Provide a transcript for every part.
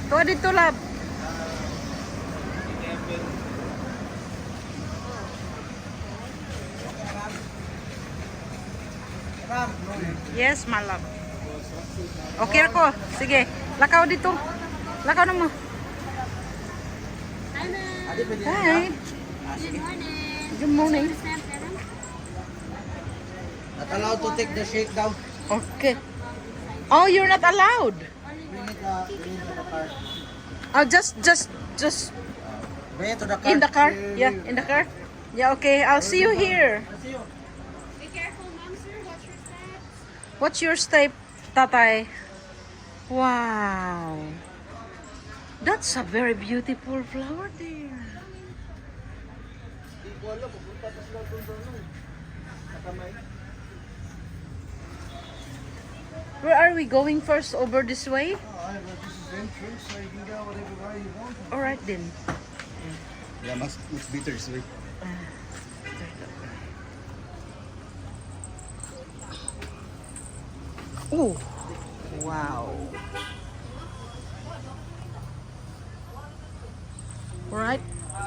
Tuwa dito, lab. Yes, my love. Okay ako. Sige. Lakaw dito. Lakaw na mo. Hi. Good morning. Good morning. Not allowed to take the shakedown. Okay. Oh, you're not allowed. We need the car. Oh, just Bring it to the car. in the car. Yeah, in the car. Yeah, okay. I'll see you here. Be careful, ma'am, sir. Watch your steps. What's your step, tatay? Wow. That's a very beautiful flower there. Where are we going first? Over this way? This is the entrance, so you can go whatever way you want. Alright then. Yeah, much better this way. Oh, wow. Alright.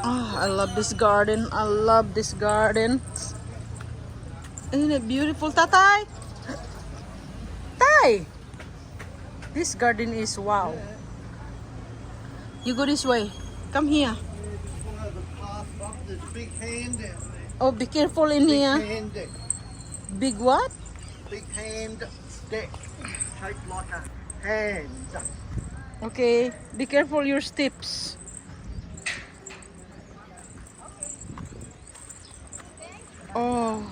Oh, I love this garden. I love this garden. Isn't it beautiful, tatay? Tay! This garden is wow. You go this way. Come here. There's a big hand down there. Oh, be careful in Big here. hand deck. Big what? Big hand deck. Shaped like a hand. Okay, be careful your steps. Oh,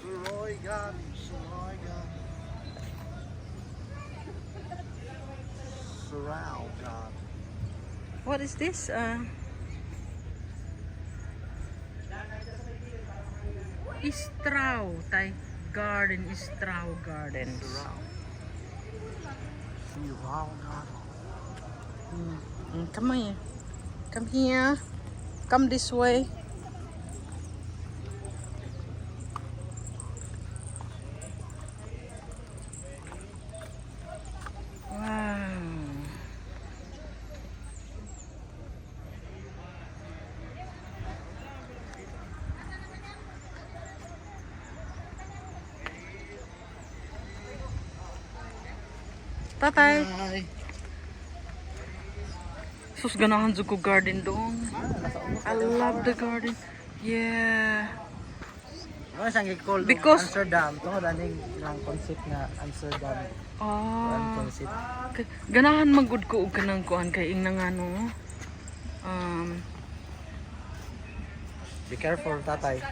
Sarai garden. Sarai garden. Sorrel garden. what is this? Istrao, Tay. Garden, Istrao Gardens. Sorrel. Sorrel garden. Come here. Come here. Come this way. Wow. Tatay. Hi. Sus, ganahan jud ko garden dong. I love the garden. Yeah. Ano siyang i-call Because- Amsterdam. Ito nga ng concept na Amsterdam. Ah. Concept. Ganahan magud ko og kanang kuan kay ing nang ano. Be careful, tatay.